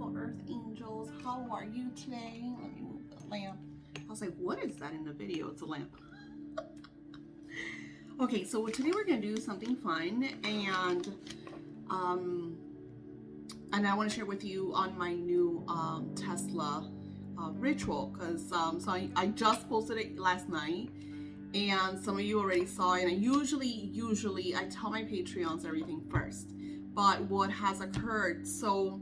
beautiful earth angels. How are you today? Let me move the lamp. I was like, what is that in the video? It's a lamp. Okay, so today we're gonna do something fun, and I want to share with you on my new Tesla ritual, because so I just posted it last night, and some of you already saw it. And usually I tell my Patreons everything first, but what has occurred, so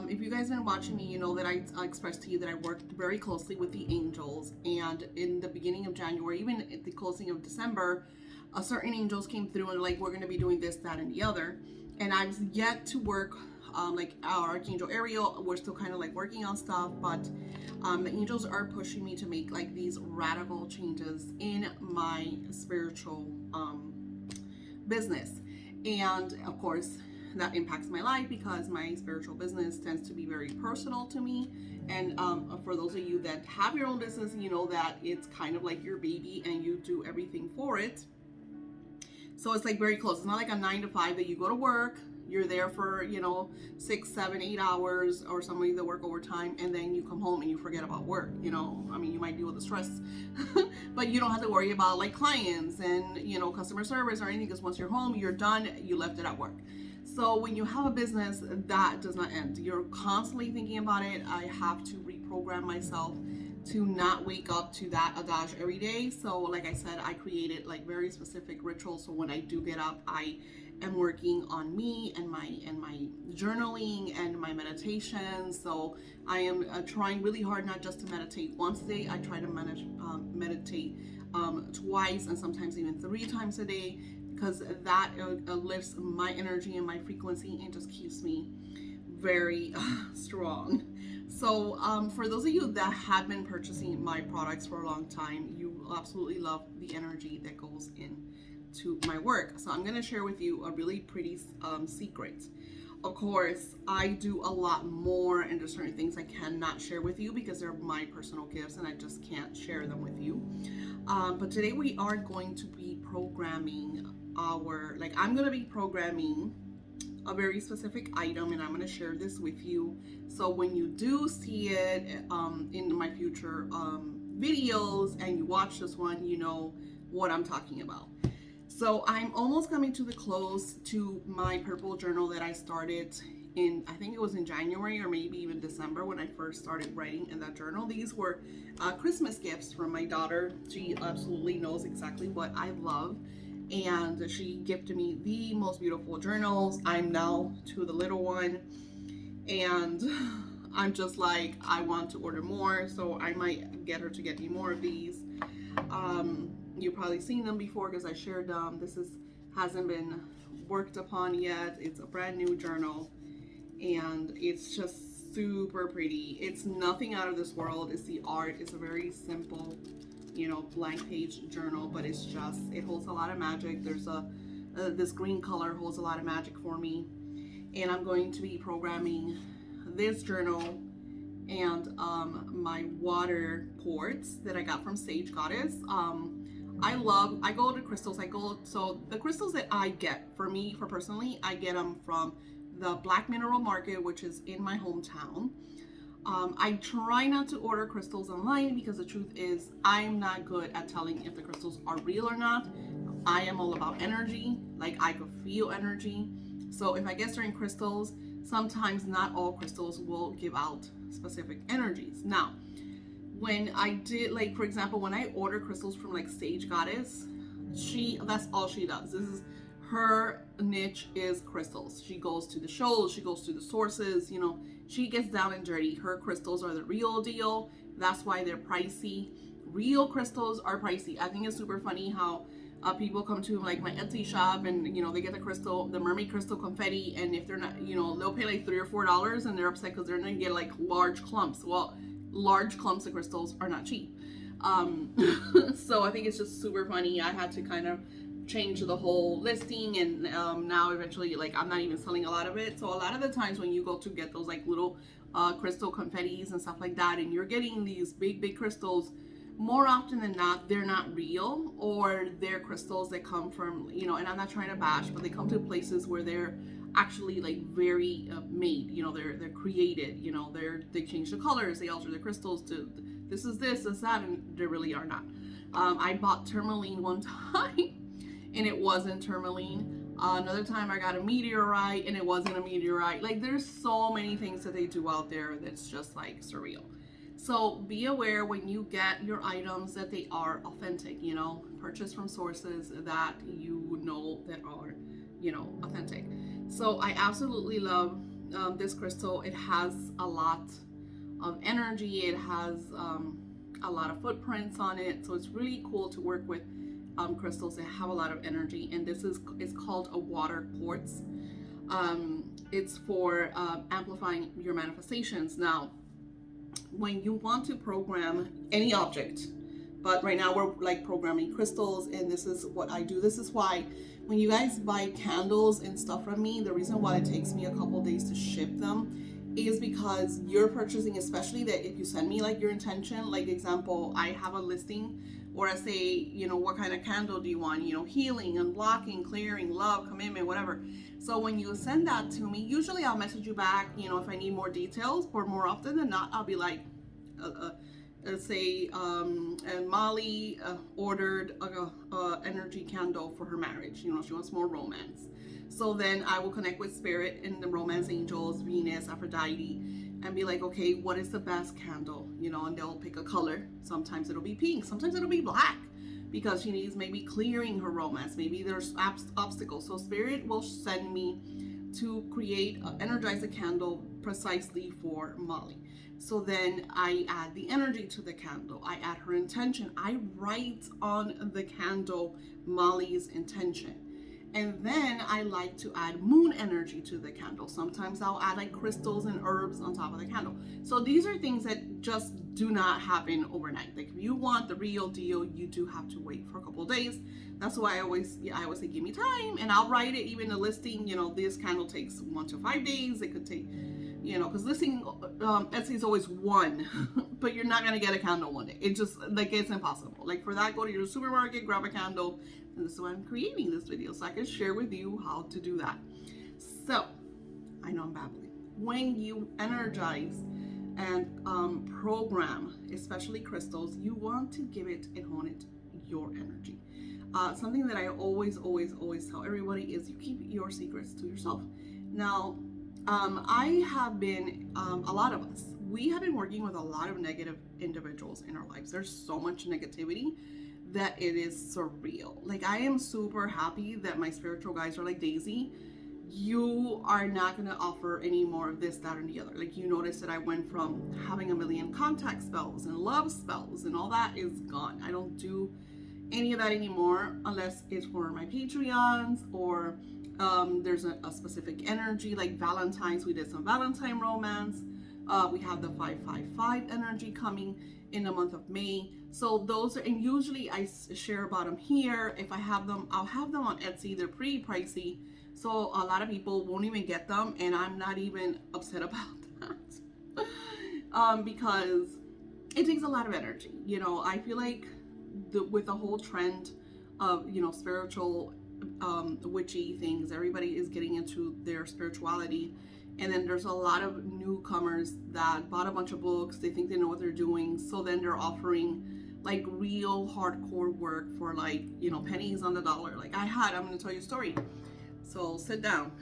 if you guys have been watching me, you know that I expressed to you that I worked very closely with the angels, and in the beginning of January, even at the closing of December, certain angels came through and like, we're going to be doing this, that, and the other. And I've yet to work like our Archangel Ariel. We're still kind of like working on stuff, but the angels are pushing me to make like these radical changes in my spiritual business. And of course that impacts my life, because my spiritual business tends to be very personal to me. And for those of you that have your own business, you know that it's kind of like your baby and you do everything for it. So it's like very close. It's not like a 9 to 5 that you go to work, you're there for, 6, 7, 8 hours, or somebody that work overtime, and then you come home and you forget about work. I mean, you might deal with the stress, but you don't have to worry about like clients and, customer service or anything, because once you're home, you're done, you left it at work. So when you have a business, that does not end. You're constantly thinking about it. I have to reprogram myself to not wake up to that adage every day. So like I said, I created like very specific rituals. So when I do get up, I am working on me and my journaling and my meditation. So I am trying really hard not just to meditate once a day. I try to meditate twice and sometimes even 3 times a day, because that lifts my energy and my frequency and just keeps me very strong. So for those of you that have been purchasing my products for a long time, you absolutely love the energy that goes into my work. So I'm going to share with you a really pretty secret. Of course, I do a lot more, and there's certain things I cannot share with you because they're my personal gifts and I just can't share them with you. But today we are going to be programming I'm going to be programming a very specific item, and I'm going to share this with you. So when you do see it in my future videos and you watch this one, you know what I'm talking about. So I'm almost coming to the close to my purple journal that I started in, I think it was in January or maybe even December when I first started writing in that journal. These were Christmas gifts from my daughter. She absolutely knows exactly what I love, and she gifted me the most beautiful journals. I'm now to the little one, and I'm just like, I want to order more, so I might get her to get me more of these. You've probably seen them before because I shared them. This hasn't been worked upon yet. It's a brand new journal, and it's just super pretty. It's nothing out of this world. It's the art. It's a very simple, blank page journal, but it holds a lot of magic. There's this green color holds a lot of magic for me, and I'm going to be programming this journal and my water quartz that I got from Sage Goddess. I go to crystals. So the crystals that I get for personally, I get them from the Black Mineral Market, which is in my hometown. I try not to order crystals online because the truth is I'm not good at telling if the crystals are real or not. I am all about energy. Like, I could feel energy. So if I get certain crystals, sometimes not all crystals will give out specific energies. Now, when I did, like, for example, when I order crystals from like Sage Goddess, that's all she does. Her niche is crystals. She goes to the shows, she goes to the sources, she gets down and dirty. Her crystals are the real deal. That's why they're pricey. Real crystals are pricey. I think it's super funny how people come to like my Etsy shop and they get the mermaid crystal confetti, and if they're not, they'll pay like $3 or $4 and they're upset because they're gonna get like large clumps. Well, large clumps of crystals are not cheap. So I think it's just super funny. I had to kind of change the whole listing, and now eventually, like, I'm not even selling a lot of it. So a lot of the times when you go to get those like little crystal confettis and stuff like that, and you're getting these big crystals, more often than not, they're not real, or they're crystals that come from, and I'm not trying to bash, but they come to places where they're actually like very made. You know, they're created. You know, they change the colors, they alter the crystals to this is this, this that, and they really are not. I bought tourmaline one time, and it wasn't tourmaline. Another time I got a meteorite, and it wasn't a meteorite. Like, there's so many things that they do out there that's just like surreal. So be aware when you get your items that they are authentic. You know, purchase from sources that you know that are, you know, authentic. So I absolutely love this crystal. It has a lot of energy. It has a lot of footprints on it. So it's really cool to work with crystals that have a lot of energy. And this is, it's called a water quartz. It's for amplifying your manifestations. Now, when you want to program any object, but right now we're like programming crystals, and this is what I do. This is why when you guys buy candles and stuff from me, the reason why it takes me a couple days to ship them is because you're purchasing, especially that if you send me like your intention, like example, I have a listing or I say, you know, what kind of candle do you want? You know, healing, unblocking, clearing, love, commitment, whatever. So when you send that to me, usually I'll message you back, you know, if I need more details, or more often than not, I'll be like, let's say Molly ordered a energy candle for her marriage. You know, she wants more romance. So then I will connect with spirit and the romance angels, Venus, Aphrodite, and be like, okay, what is the best candle? You know, and they'll pick a color. Sometimes it'll be pink, sometimes it'll be black, because she needs maybe clearing her romance. Maybe there's obstacles. So spirit will send me to create, energize a candle precisely for Molly. So then I add the energy to the candle. I add her intention. I write on the candle Molly's intention. And then I like to add moon energy to the candle. Sometimes I'll add like crystals and herbs on top of the candle. So these are things that just do not happen overnight. Like if you want the real deal, you do have to wait for a couple of days. That's why I always say, give me time, and I'll write it. Even the listing, you know, this candle takes 1 to 5 days. It could take, you know, because listing Etsy is always one, but you're not gonna get a candle one day. It just, like, it's impossible. Like for that, go to your supermarket, grab a candle. And this is why I'm creating this video, so I can share with you how to do that. So, I know I'm babbling. When you energize and program, especially crystals, you want to give it and hone it your energy. Something that I always tell everybody is you keep your secrets to yourself. Now, I have been, a lot of us, we have been working with a lot of negative individuals in our lives. There's so much negativity that it is surreal. Like, I am super happy that my spiritual guides are like, Daisy, you are not going to offer any more of this, that, or the other. Like, you notice that I went from having a million contact spells and love spells, and all that is gone. I don't do any of that anymore unless it's for my Patreons, or there's a specific energy, like Valentine's. We did some Valentine romance. We have the 555 energy coming in the month of May. So those are, and usually I share about them here. If I have them, I'll have them on Etsy. They're pretty pricey, so a lot of people won't even get them, and I'm not even upset about that. Because it takes a lot of energy. You know, I feel like with the whole trend of, you know, spiritual witchy things, everybody is getting into their spirituality. And then there's a lot of newcomers that bought a bunch of books. They think they know what they're doing. So then they're offering like real hardcore work for, like, you know, pennies on the dollar. Like I'm going to tell you a story. So sit down,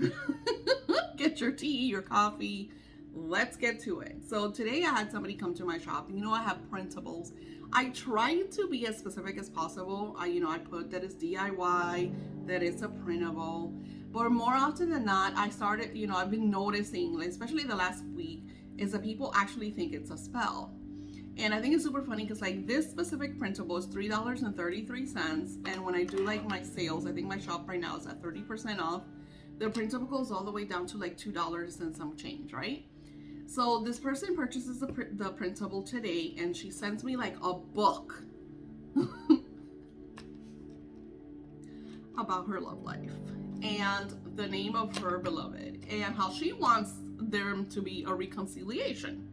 get your tea, your coffee. Let's get to it. So today I had somebody come to my shop. You know, I have printables. I try to be as specific as possible. I put that it's DIY, that it's a printable. But more often than not, I've been noticing, like, especially the last week, is that people actually think it's a spell. And I think it's super funny because, like, this specific printable is $3.33. And when I do, like, my sales, I think my shop right now is at 30% off. The printable goes all the way down to, like, $2 and some change, right? So this person purchases the printable today, and she sends me, like, a book about her love life and the name of her beloved and how she wants there to be a reconciliation.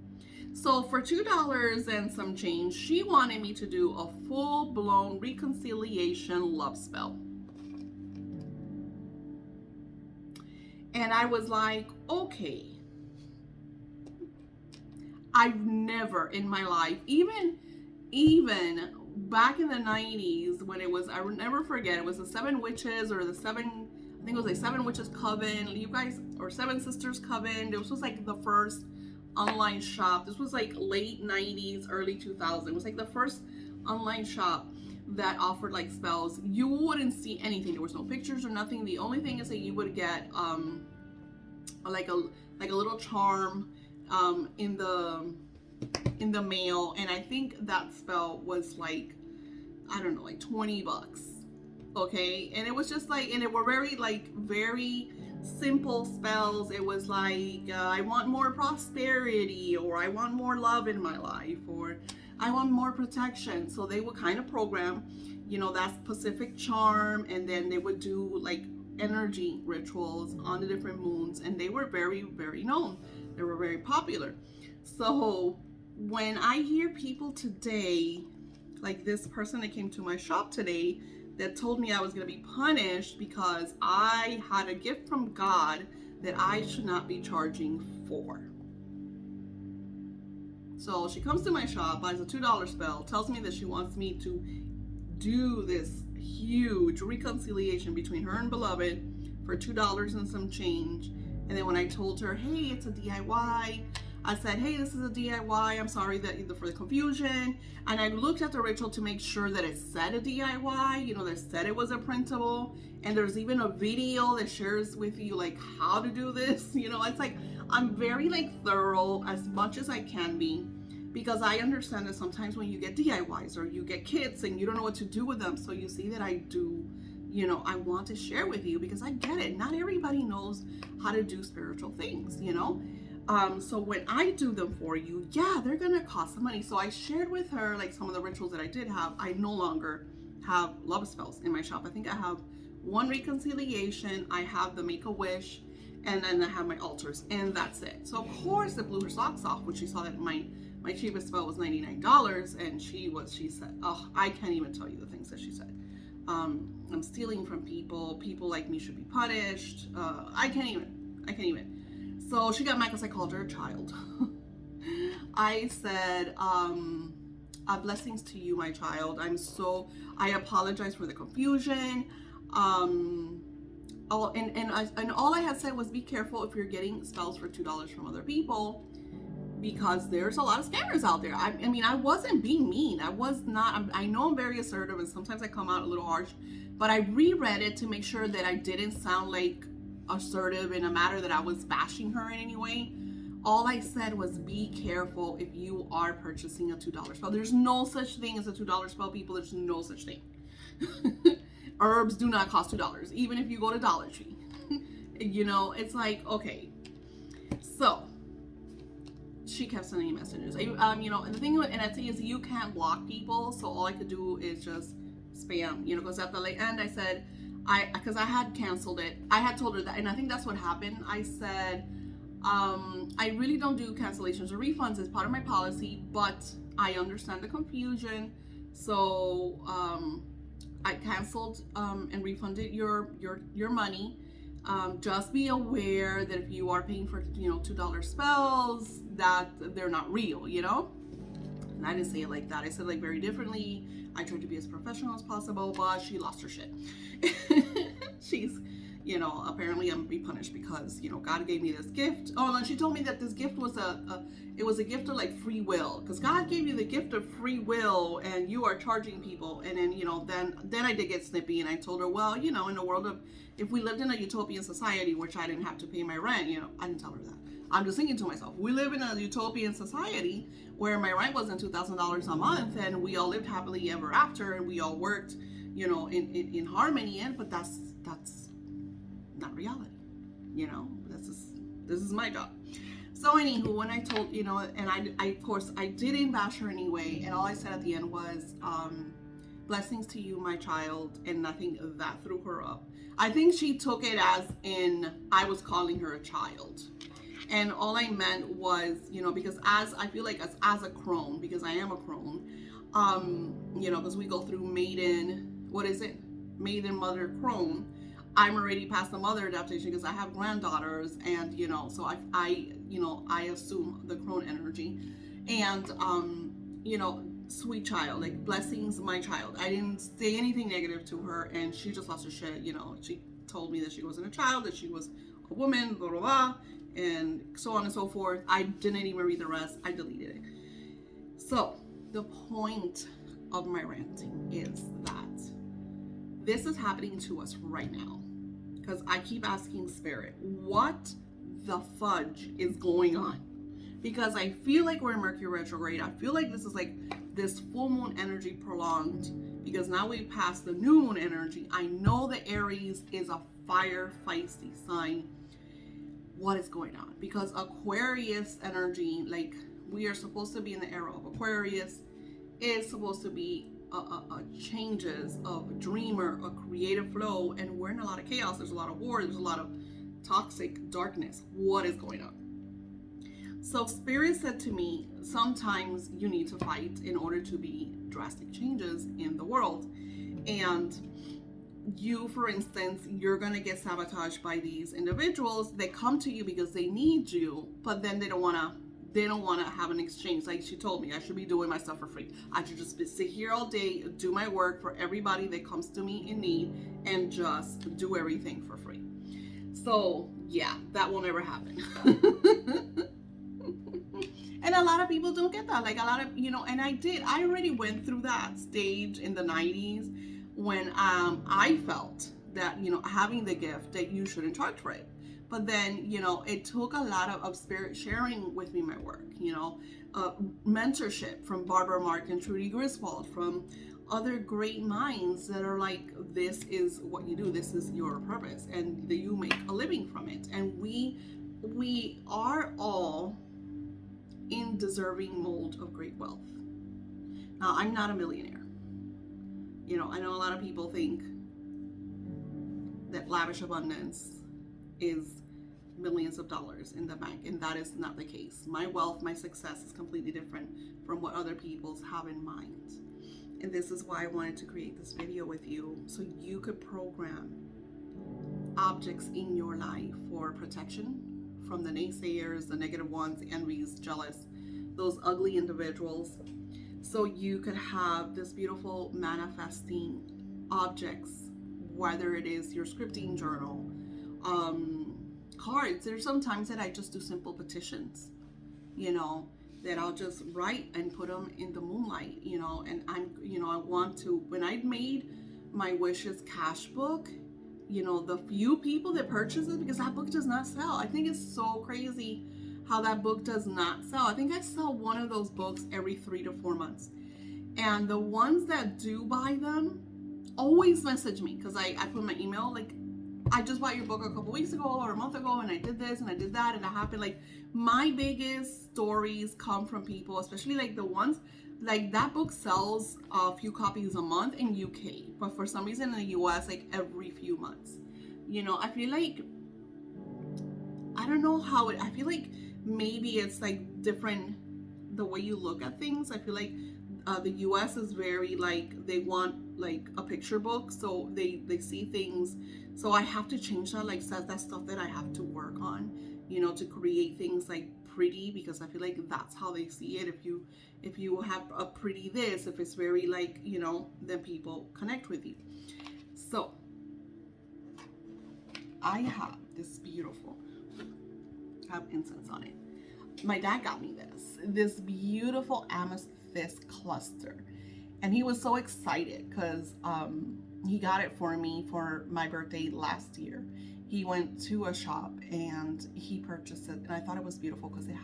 So for $2 and some change, she wanted me to do a full-blown reconciliation love spell. And I was like, okay, I've never in my life, even back in the 90s when it was, I will never forget, it was the Seven Witches or the Seven, I think it was like Seven Witches Coven, you guys, or Seven Sisters Coven. This was like the first online shop. This was like late 90s, early 2000s. It was like the first online shop that offered like spells. You wouldn't see anything. There was no pictures or nothing. The only thing is that you would get like a little charm in the mail, and I think that spell was like, I don't know, like $20. Okay, and it was just like, and it were very simple spells. It was like, I want more prosperity, or I want more love in my life, or I want more protection. So they would kind of program, you know, that specific charm, and then they would do like energy rituals on the different moons, and they were very known. They were very popular. So when I hear people today, like this person that came to my shop today that told me I was going to be punished because I had a gift from God that I should not be charging for. So she comes to my shop, buys a $2 spell, tells me that she wants me to do this huge reconciliation between her and beloved for $2 and some change. And then when I told her, hey, it's a DIY, I said, hey, this is a DIY. I'm sorry for the confusion. And I looked at the ritual to make sure that it said a DIY, you know, that said it was a printable. And there's even a video that shares with you like how to do this. You know, it's like, I'm very like thorough as much as I can be, because I understand that sometimes when you get DIYs or you get kits and you don't know what to do with them. So you see that I do, you know, I want to share with you because I get it. Not everybody knows how to do spiritual things, you know? So when I do them for you, yeah, they're gonna cost some money. So I shared with her like some of the rituals that I did have. I no longer have love spells in my shop. I think I have one reconciliation, I have the make a wish, and then I have my altars, and that's it. So of course it blew her socks off when she saw that my cheapest spell was $99, and she said, oh, I can't even tell you the things that she said. I'm stealing from people like me should be punished. I can't even. So she got mad because I called her a child. I said, blessings to you, my child. I apologize for the confusion. All I had said was, be careful if you're getting spells for $2 from other people, because there's a lot of scammers out there. I mean, I wasn't being mean. I was not. I know I'm very assertive, and sometimes I come out a little harsh, but I reread it to make sure that I didn't sound like assertive in a matter that I was bashing her in any way. All I said was, be careful if you are purchasing a $2 spell. There's no such thing as a $2 spell, people. There's no such thing. Herbs do not cost $2, even if you go to Dollar Tree. You know, it's like, okay. So she kept sending me messages. You know, and the thing with Etsy is you can't block people, so all I could do is just spam. You know, because at the late end, I said, because I had canceled it. I had told her that, and I think that's what happened. I said, I really don't do cancellations or refunds as part of my policy, but I understand the confusion. So I canceled and refunded your money. Just be aware that if you are paying for, you know, $2 spells, that they're not real, you know? And I didn't say it like that. I said like very differently. I tried to be as professional as possible, but she lost her shit. She's, you know, apparently I'm gonna be punished because, you know, God gave me this gift. Oh, and she told me that this gift was it was a gift of like free will, because God gave you the gift of free will and you are charging people. And then, you know, then I did get snippy, and I told her, well, you know, in the world of, if we lived in a utopian society, which I didn't have to pay my rent, you know, I didn't tell her that. I'm just thinking to myself, we live in a utopian society where my rent wasn't $2,000 a month, and we all lived happily ever after, and we all worked, you know, in harmony. And but that's not reality, you know. This is my job. So anywho, when I told, you know, and I of course I didn't bash her anyway, and all I said at the end was, blessings to you, my child, and I think that threw her up. I think she took it as in I was calling her a child. And all I meant was, you know, because as I feel like as a crone, because I am a crone, you know, because we go through maiden, mother crone, I'm already past the mother adaptation because I have granddaughters, and so I assume the crone energy, and sweet child, like blessings, my child. I didn't say anything negative to her, and she just lost her shit. She told me that she wasn't a child, that she was a woman, blah blah blah, and so on and so forth. I didn't even read the rest. I deleted it. So the point of my ranting is that this is happening to us right now, because I keep asking Spirit, what the fudge is going on? Because I feel like we're in Mercury retrograde. I feel like this is like this full moon energy prolonged, because now we passed the new moon energy. I know that Aries is a fire feisty sign. What is going on? Because Aquarius energy, like we are supposed to be in the era of Aquarius, is supposed to be changes of dreamer, a creative flow, and we're in a lot of chaos. There's a lot of war. There's a lot of toxic darkness. What is going on? So Spirit said to me, sometimes you need to fight in order to be drastic changes in the world. And you, for instance, you're going to get sabotaged by these individuals. They come to you because they need you, but then they don't want to have an exchange. Like she told me, I should be doing my stuff for free. I should just sit here all day, do my work for everybody that comes to me in need, and just do everything for free. So yeah, that will never happen. And a lot of people don't get that. Like a lot of, and I already went through that stage in the 90s when I felt that, having the gift, that you shouldn't charge for it. But then, it took a lot of Spirit sharing with me my work, mentorship from Barbara Mark and Trudy Griswold, from other great minds that are like, this is what you do, this is your purpose, and that you make a living from it. And we are all in deserving mold of great wealth. Now, I'm not a millionaire. I know a lot of people think that lavish abundance is millions of dollars in the bank, and that is not the case. My wealth, my success is completely different from what other people's have in mind. And this is why I wanted to create this video with you, so you could program objects in your life for protection from the naysayers, the negative ones, the envies, jealous, those ugly individuals, so you could have this beautiful manifesting objects, whether it is your scripting journal, cards. There's sometimes that I just do simple petitions, that I'll just write and put them in the moonlight, and I want to, when I made my wishes cash book, the few people that purchase it, because that book does not sell. I think it's so crazy how that book does not sell. I think I sell one of those books every 3 to 4 months. And the ones that do buy them always message me, because I put my email, like, I just bought your book a couple weeks ago or a month ago, and I did this and I did that, and it happened. Like, my biggest stories come from people, especially like the ones, like that book sells a few copies a month in UK, but for some reason in the US, like every few months. I feel like, I don't know how I feel like maybe it's like different the way you look at things. I feel like the US is very like, they want like a picture book, so they see things. So I have to change that, like that's stuff that I have to work on, to create things like pretty, because I feel like that's how they see it. If you have a pretty this, if it's very like, then people connect with you. So I have this beautiful, I have incense on it. My dad got me this beautiful amethyst cluster, and he was so excited because he got it for me for my birthday last year. He went to a shop and he purchased it, and I thought it was beautiful because it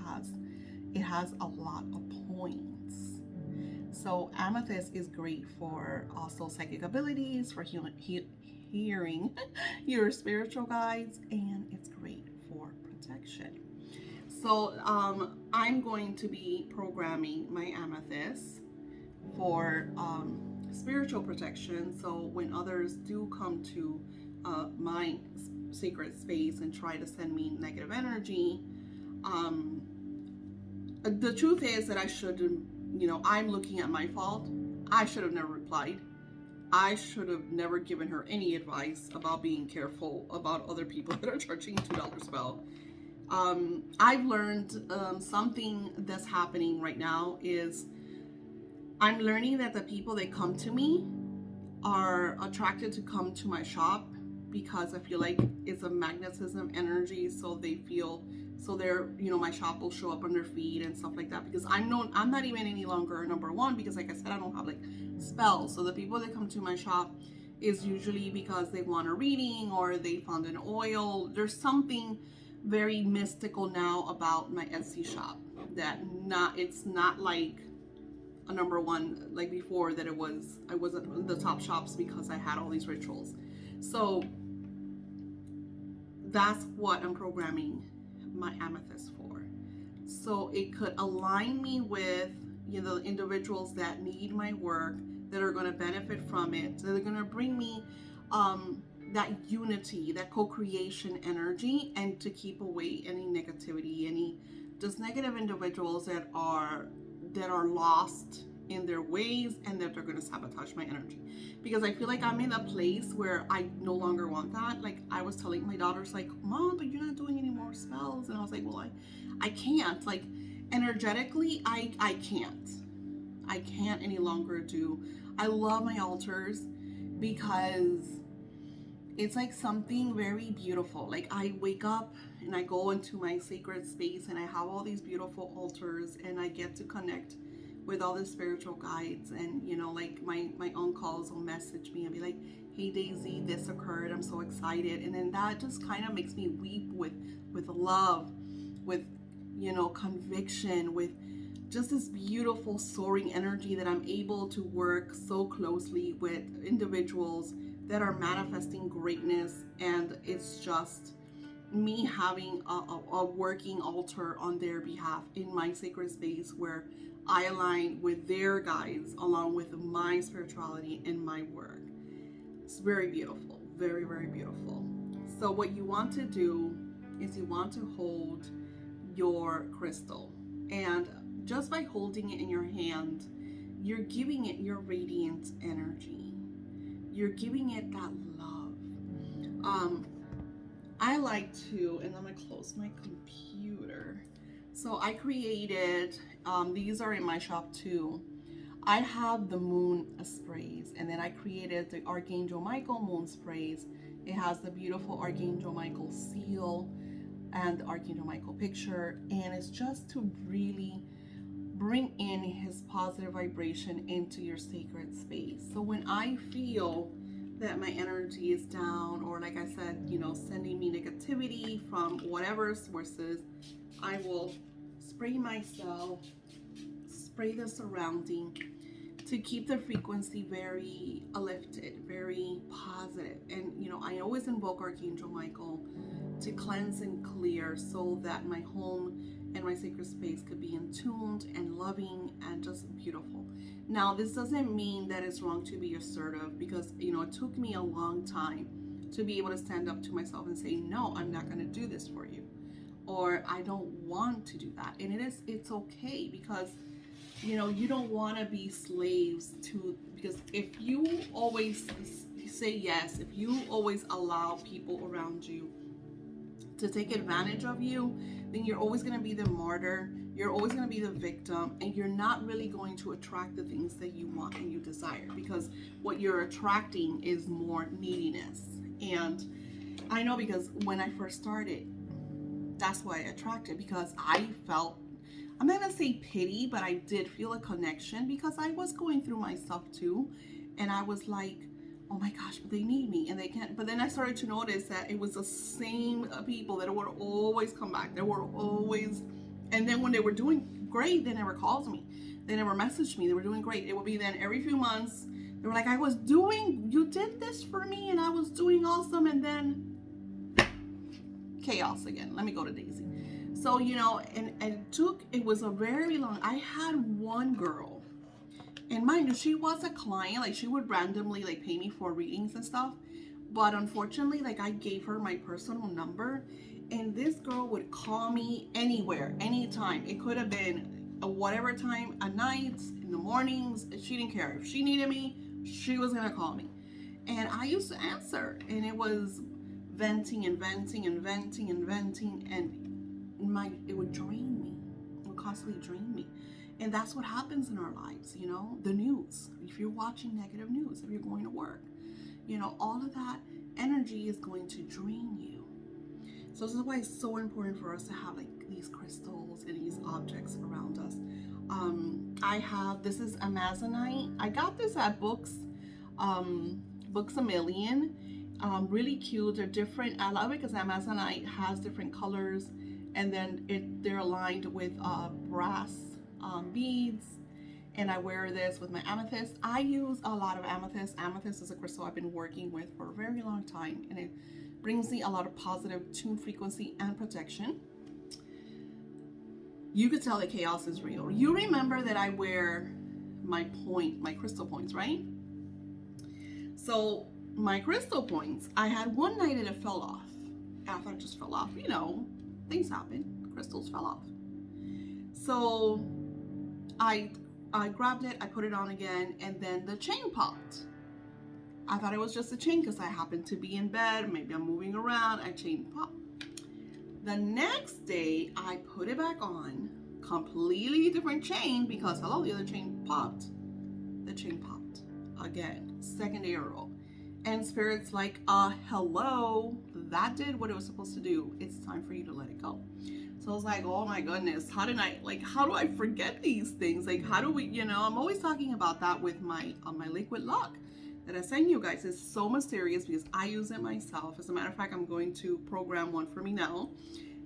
has a lot of points. So amethyst is great for also psychic abilities, for hearing your spiritual guides, and it's great for protection. So I'm going to be programming my amethyst for spiritual protection. So when others do come to my sacred space and try to send me negative energy, the truth is that I shouldn't, I'm looking at my fault. I should have never replied. I should have never given her any advice about being careful about other people that are charging $2 spell. I've learned something that's happening right now is I'm learning that the people that come to me are attracted to come to my shop because I feel like it's a magnetism energy, so they feel so they're my shop will show up on their feed and stuff like that because I'm not even any longer number one because like I said I don't have like spells. So the people that come to my shop is usually because they want a reading or they found an oil. There's something very mystical now about my Etsy shop that it's not like a number one like before that I wasn't in the top shops because I had all these rituals. So that's what I'm programming my amethyst for. So it could align me with the individuals that need my work, that are going to benefit from it, that are going to bring me that unity, that co-creation energy, and to keep away any negativity, any just negative individuals that are lost in their ways and that they're going to sabotage my energy. Because I feel like I'm in a place where I no longer want that. Like I was telling my daughters, like, Mom, but you're not doing any more spells. And I was like, well, I can't. Like energetically, I can't any longer do. I love my altars because it's like something very beautiful. Like I wake up and I go into my sacred space and I have all these beautiful altars and I get to connect with all the spiritual guides. And like my uncles will message me and be like, hey Daisy, this occurred, I'm so excited. And then that just kind of makes me weep with love, with conviction, with just this beautiful soaring energy that I'm able to work so closely with individuals that are manifesting greatness. And it's just me having a working altar on their behalf in my sacred space where I align with their guides along with my spirituality and my work. It's very beautiful, very, very beautiful. So what you want to do is you want to hold your crystal, and just by holding it in your hand, you're giving it your radiant energy. You're giving it that love. I like to, and I'm gonna close my computer. So I created, these are in my shop too. I have the moon sprays, and then I created the Archangel Michael moon sprays. It has the beautiful Archangel Michael seal and the Archangel Michael picture, and it's just to really bring in his positive vibration into your sacred space. So when I feel that my energy is down, or like I said, sending me negativity from whatever sources, I will spray myself, spray the surrounding to keep the frequency very lifted, very positive. And I always invoke Archangel Michael to cleanse and clear so that my home and my sacred space could be in tuned and loving and just beautiful. Now, this doesn't mean that it's wrong to be assertive, because it took me a long time to be able to stand up to myself and say, no, I'm not going to do this for you, or I don't want to do that. And it's okay, because you don't want to be slaves to, because if you always say yes, if you always allow people around you to take advantage of you, then you're always going to be the martyr, you're always going to be the victim, and you're not really going to attract the things that you want and you desire, because what you're attracting is more neediness. And I know, because when I first started, that's why I attracted, because I felt, I'm not going to say pity, but I did feel a connection, because I was going through my stuff too, and I was like, oh my gosh, but they need me and they can't. But then I started to notice that it was the same people that would always come back. They were always, and then when they were doing great, they never called me. They never messaged me. They were doing great. It would be then every few months, they were like, you did this for me and I was doing awesome. And then chaos again. Let me go to Daisy. So, it was a very long, I had one girl, and mind you, she was a client, like she would randomly like pay me for readings and stuff. But unfortunately, like I gave her my personal number, and this girl would call me anywhere, anytime. It could have been whatever time, at night, in the mornings. She didn't care. If she needed me, she was gonna call me. And I used to answer, and it was venting and venting and venting and venting, and it would drain me. It would constantly drain me. And that's what happens in our lives, you know, the news. If you're watching negative news, if you're going to work, you know, all of that energy is going to drain you. So this is why it's so important for us to have like these crystals and these objects around us. This is Amazonite. I got this at Books A Million. Really cute. They're different. I love it because Amazonite has different colors, and then they're aligned with brass beads. And I wear this with my amethyst. I use a lot of amethyst. Amethyst is a crystal I've been working with for a very long time, and it brings me a lot of positive tune frequency and protection. You could tell that chaos is real. You remember that I wear my crystal points, right? So my crystal points, I had one night and it fell off. I thought it just fell off. You know, things happen. Crystals fell off. So I grabbed it, I put it on again, and then the chain popped. I thought it was just a chain because I happened to be in bed. Maybe I'm moving around. A chain popped. The next day, I put it back on. Completely different chain because, hello, the other chain popped. The chain popped again. Second day in a row. And Spirit's like, hello, that did what it was supposed to do. It's time for you to let it go. So I was like, oh my goodness, how do I forget these things? Like, how do we, you know, I'm always talking about that with my liquid lock that I send you guys. It's so mysterious because I use it myself. As a matter of fact, I'm going to program one for me now.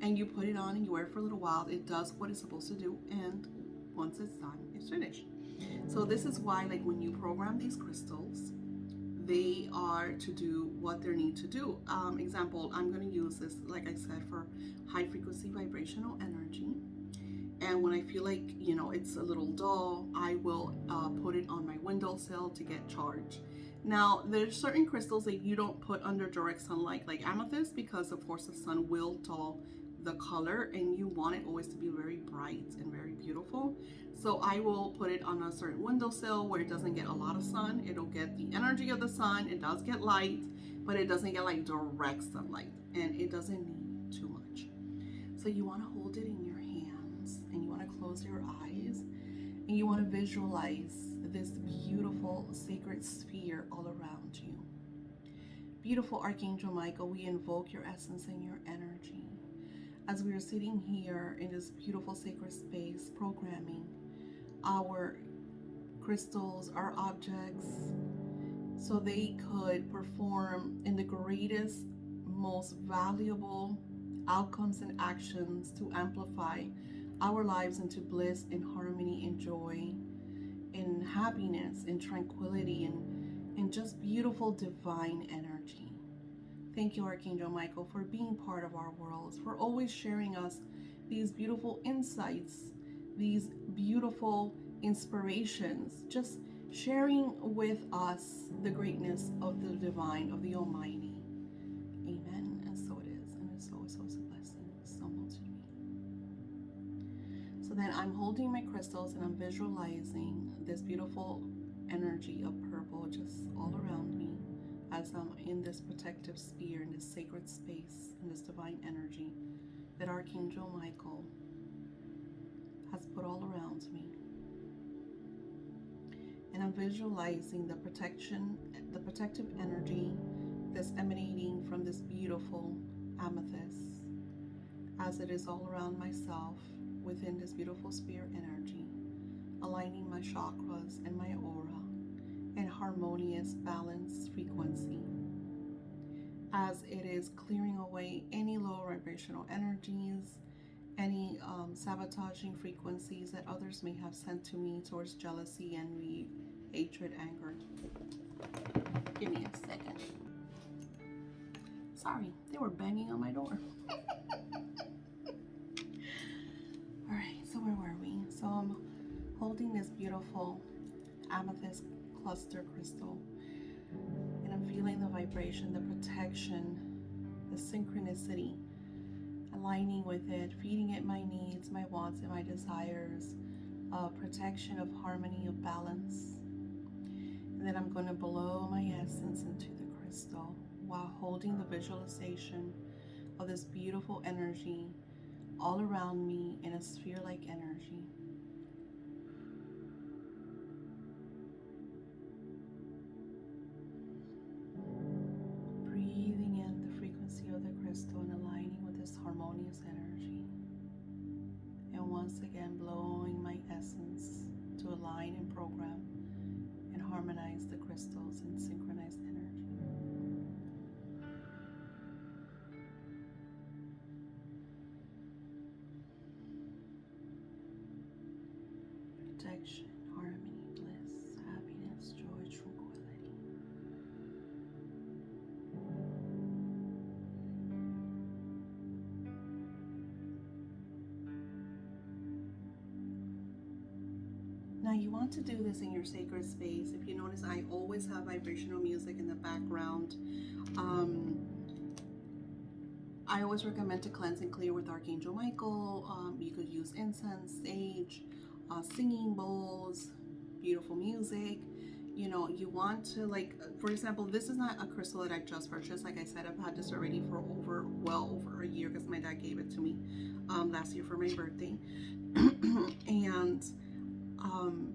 And you put it on and you wear it for a little while. It does what it's supposed to do. And once it's done, it's finished. So this is why, like, when you program these crystals, they are to do what they need to do. Example, I'm going to use this, like I said, for high frequency vibrational energy. And when I feel like, you know, it's a little dull, I will put it on my windowsill to get charged. Now, there's certain crystals that you don't put under direct sunlight, like amethyst, because of course the sun will dull the color, and you want it always to be very bright and very beautiful. So I will put it on a certain windowsill where it doesn't get a lot of sun. It'll get the energy of the sun. It does get light, but it doesn't get like direct sunlight, and it doesn't need too much. So you want to hold it in your hands, and you want to close your eyes, and you want to visualize this beautiful sacred sphere all around you. Beautiful Archangel Michael, we invoke your essence and your energy as we are sitting here in this beautiful sacred space, programming our crystals, our objects, so they could perform in the greatest, most valuable outcomes and actions to amplify our lives into bliss and harmony and joy and happiness and tranquility and just beautiful divine energy. Thank you, Archangel Michael, for being part of our worlds, for always sharing us these beautiful insights, these beautiful inspirations, just sharing with us the greatness of the divine, of the Almighty. Amen. And so it is. And it's always a blessing. So much to me. So then I'm holding my crystals and I'm visualizing this beautiful energy of purple just all around me, as I'm in this protective sphere, in this sacred space, in this divine energy that Archangel Michael has put all around me. And I'm visualizing the protective energy that's emanating from this beautiful amethyst, as it is all around myself within this beautiful sphere energy, aligning my chakras and my aura in harmonious, balanced frequency, as it is clearing away any low vibrational energies, any sabotaging frequencies that others may have sent to me towards jealousy, envy, hatred, anger. Give me a second. Sorry, they were banging on my door. All right, so where were we? So I'm holding this beautiful amethyst cluster crystal, and I'm feeling the vibration, the protection, the synchronicity, aligning with it, feeding it my needs, my wants, and my desires, protection of harmony, of balance. And And then I'm going to blow my essence into the crystal while holding the visualization of this beautiful energy all around me in a sphere-like energy. Breathing in the frequency of the crystal and aligning with this harmonious energy. And once again, blowing my essence to align and program and harmonize the crystals in synchronized energy. Protection, harmony, bliss, happiness, joy, tranquility. Now you want to do this in your sacred space. If you notice, I always have vibrational music in the background. I always recommend to cleanse and clear with Archangel Michael. You could use incense, sage, singing bowls, beautiful music. You know, you want to, like, for example, this is not a crystal that I just purchased. Like I said, I've had this already for well over a year because my dad gave it to me last year for my birthday. And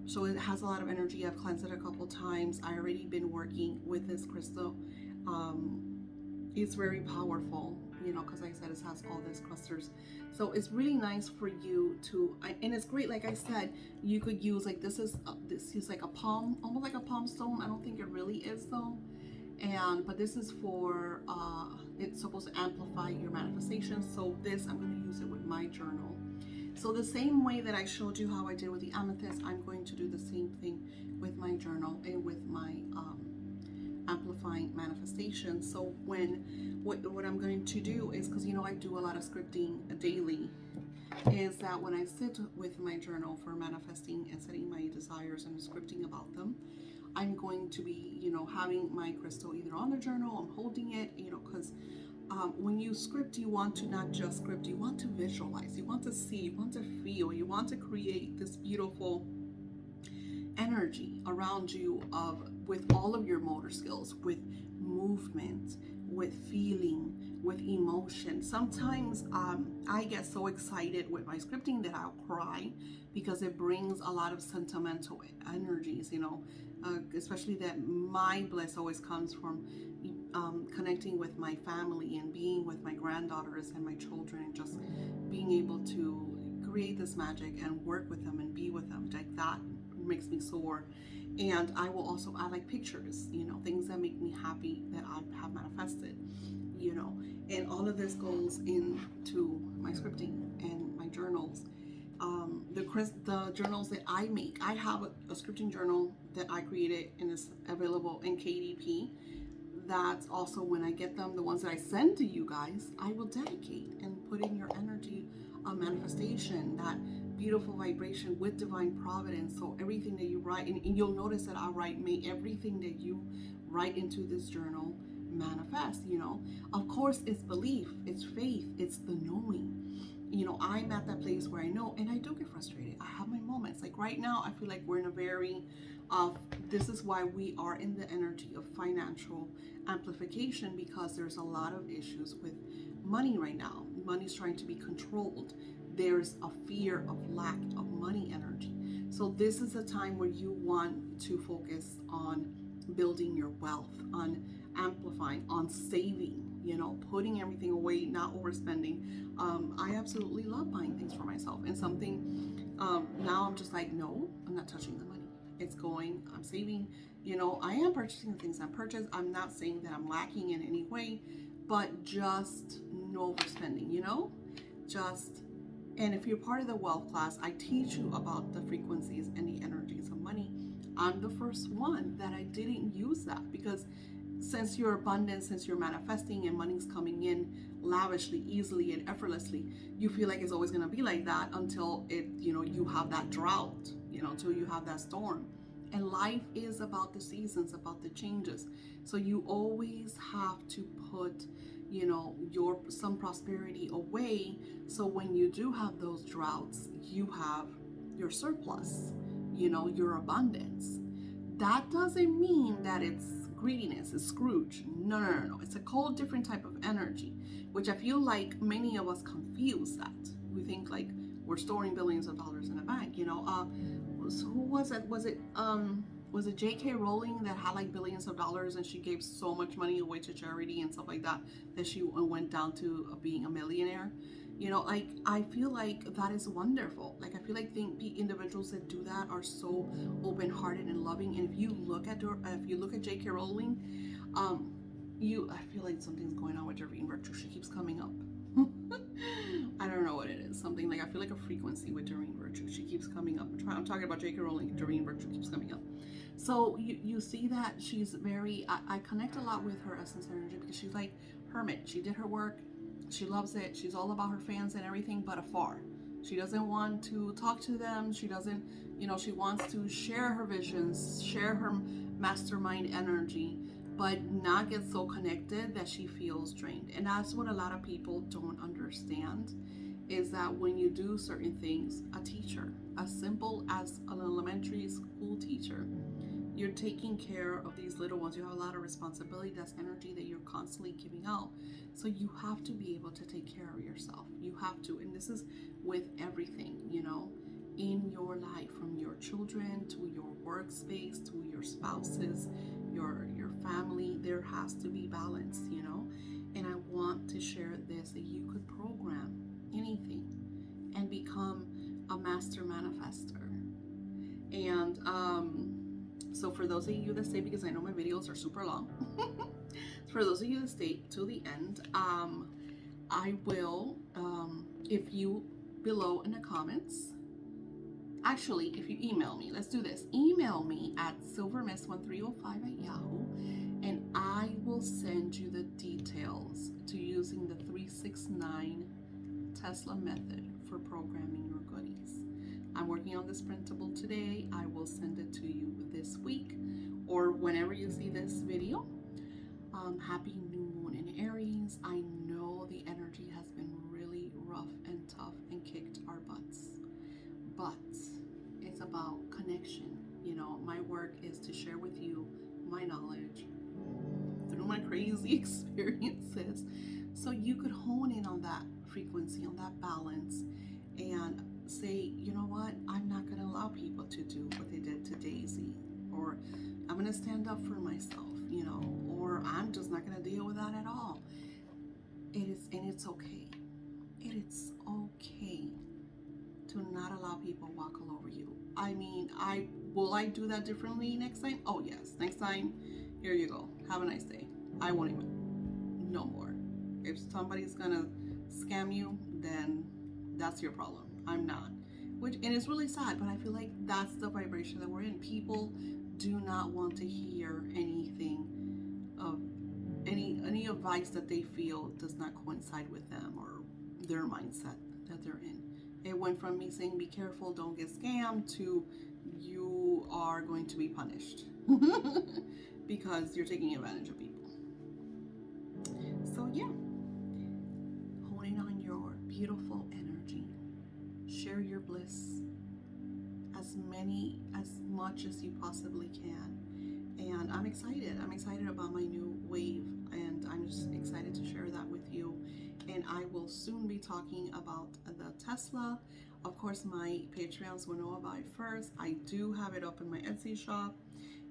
so it has a lot of energy. I've cleansed it a couple times. I already been working with this crystal. It's very powerful, you know, because like I said, it has all these clusters. So it's really nice for you to, and it's great. Like I said, you could use, like, this is like a palm, almost like a palm stone. I don't think it really is though. But this is for, it's supposed to amplify your manifestation. So this, I'm going to use it with my journal. So the same way that I showed you how I did with the amethyst, I'm going to do the same thing with my journal and with my amplifying manifestation. So what I'm going to do is, because you know I do a lot of scripting daily, is that when I sit with my journal for manifesting and setting my desires and scripting about them, I'm going to be, you know, having my crystal either on the journal, I'm holding it, you know, because when you script, you want to not just script, you want to visualize, you want to see, you want to feel, you want to create this beautiful energy around you with all of your motor skills, with movement, with feeling, with emotion. Sometimes I get so excited with my scripting that I'll cry because it brings a lot of sentimental energies, you know, especially that my bliss always comes from connecting with my family and being with my granddaughters and my children and just being able to create this magic and work with them and be with them. Like, that makes me soar. And I will also add, like, pictures, you know, things that make me happy that I have manifested, you know, and all of this goes into my scripting and my journals. The journals that I make, I have a scripting journal that I created and is available in KDP. That's also, when I get them, the ones that I send to you guys, I will dedicate and put in your energy of manifestation, that beautiful vibration with divine providence. So everything that you write, and you'll notice that I write, may everything that you write into this journal manifest, you know. Of course, it's belief, it's faith, it's the knowing. You know, I'm at that place where I know, and I do get frustrated. I have my moments. Like right now, I feel like we're in a very, this is why we are in the energy of financial amplification, because there's a lot of issues with money right now. Money's trying to be controlled. There's a fear of lack of money energy. So this is a time where you want to focus on building your wealth, on amplifying, on saving, you know, putting everything away, not overspending. I absolutely love buying things for myself, and something now I'm just like, no, I'm not touching the money. It's going, I'm saving, you know, I am purchasing the things I purchased. I'm not saying that I'm lacking in any way, but just no overspending, you know, just. And if you're part of the wealth class, I teach you about the frequencies and the energies of money. I'm the first one that I didn't use that, because since you're abundant, since you're manifesting and money's coming in lavishly, easily, and effortlessly, you feel like it's always going to be like that until it, you know, you have that drought, you know, until you have that storm. And life is about the seasons, about the changes. So you always have to put, you know, some prosperity away, so when you do have those droughts, you have your surplus, you know, your abundance. that doesn't mean that it's greediness, it's Scrooge. No, no, no, no. It's a whole different type of energy, which I feel like many of us confuse that. We think like we're storing billions of dollars in a bank. Who was it? Was it J.K. Rowling that had like billions of dollars and she gave so much money away to charity and stuff like that she went down to being a millionaire? Like I feel like that is wonderful. Like I feel like the individuals that do that are so open-hearted and loving. And if you look at J.K. Rowling, I feel like something's going on with her in virtue. She keeps coming up. I don't know what it is. Something like I feel like a frequency with Doreen Virtue. She keeps coming up. I'm talking about J.K. Rowling. Doreen Virtue keeps coming up. So you see that she's very. I connect a lot with her essence energy because she's like hermit. She did her work. She loves it. She's all about her fans and everything, but afar. She doesn't want to talk to them. She doesn't. She wants to share her visions, share her mastermind energy, but not get so connected that she feels drained. And that's what a lot of people don't understand, is that when you do certain things, a teacher, as simple as an elementary school teacher, you're taking care of these little ones. You have a lot of responsibility. That's energy that you're constantly giving out. So you have to be able to take care of yourself. You have to. And this is with everything, in your life, from your children to your workspace to your spouses, your family. There has to be balance, and I want to share this, that you could program anything and become a master manifester. And so for those of you that stay, because I know my videos are super long, for those of you that stay to the end, I will, if you below in the comments, actually, if you email me, let's do this. Email me at silvermist1305@yahoo, and I will send you the details to using the 369 Tesla method for programming your goodies. I'm working on this printable today. I will send it to you this week or whenever you see this video. Happy new moon in Aries. I know the energy has been really rough and tough and kicked our butts, but it's about connection. My work is to share with you my knowledge through my crazy experiences, so you could hone in on that frequency, on that balance, and say, you know what, I'm not going to allow people to do what they did to Daisy, or I'm going to stand up for myself, or I'm just not going to deal with that at all. It's okay. It is okay to not allow people walk all over you. I mean, will I do that differently next time? Oh yes, next time, here you go. Have a nice day. I won't even, no more. If somebody's gonna scam you, then that's your problem. I'm not. And it's really sad, but I feel like that's the vibration that we're in. People do not want to hear anything of any advice that they feel does not coincide with them or their mindset that they're in. It went from me saying, be careful, don't get scammed, to you are going to be punished because you're taking advantage of people. So yeah, honing on your beautiful energy. Share your bliss as much as you possibly can. And I'm excited. I'm excited about my new wave, and I'm just excited to share that with you. And I will soon be talking about the Tesla. Of course, my Patreons will know about it first. I do have it up in my Etsy shop.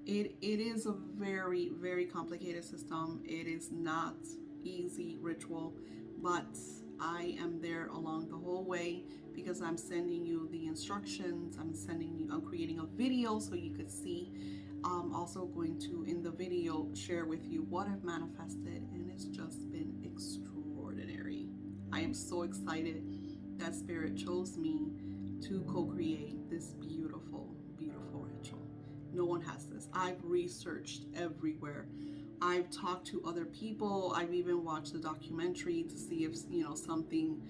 It is a very, very complicated system. It is not easy ritual, but I am there along the whole way because I'm sending you the instructions. I'm creating a video so you could see. I'm also going to, in the video, share with you what I've manifested, and it's just been extraordinary. I am so excited that Spirit chose me to co-create this beautiful, beautiful ritual. No one has this. I've researched everywhere. I've talked to other people. I've even watched the documentary to see if something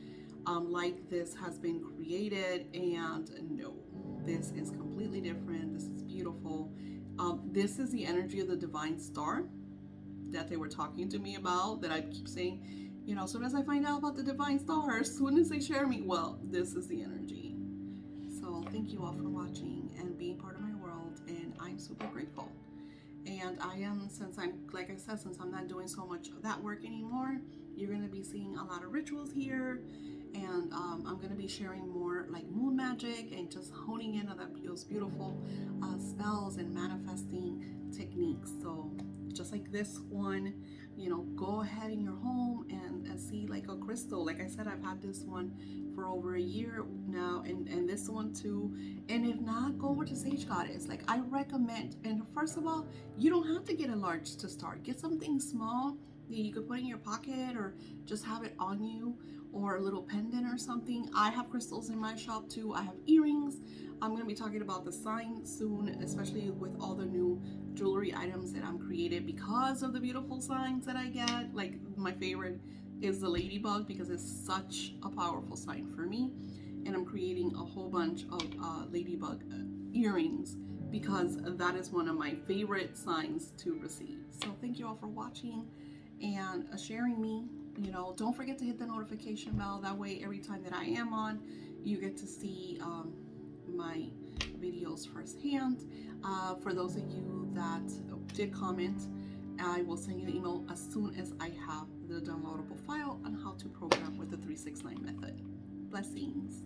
like this has been created, and no, this is completely different. This is beautiful. This is the energy of the divine star that they were talking to me about, that I keep saying, as soon as I find out about the divine star, as soon as they share me, well, this is the energy. So So thank you all for watching and being part of my world, and I'm super grateful. And I am, since I'm, like I said, since I'm not doing so much of that work anymore, you're going to be seeing a lot of rituals here. And I'm going to be sharing more like moon magic and just honing in on those beautiful spells and manifesting techniques. So just like this one, you know, go ahead in your home and see like a crystal. Like I said, I've had this one for over a year now, and this one too. And if not, go over to Sage Goddess. Like I recommend, and first of all, you don't have to get a large to start. Get something small that you could put in your pocket or just have it on you, or a little pendant or something. I have crystals in my shop too. I have earrings. I'm going to be talking about the sign soon, especially with all the new jewelry items that I'm created because of the beautiful signs that I get. Like my favorite is the ladybug because it's such a powerful sign for me, and I'm creating a whole bunch of ladybug earrings because that is one of my favorite signs to receive. So thank you all for watching and sharing me. You know, don't forget to hit the notification bell. That way every time that I am on, you get to see my videos firsthand. For those of you that did comment, I will send you an email as soon as I have the downloadable file on how to program with the 369 method. Blessings.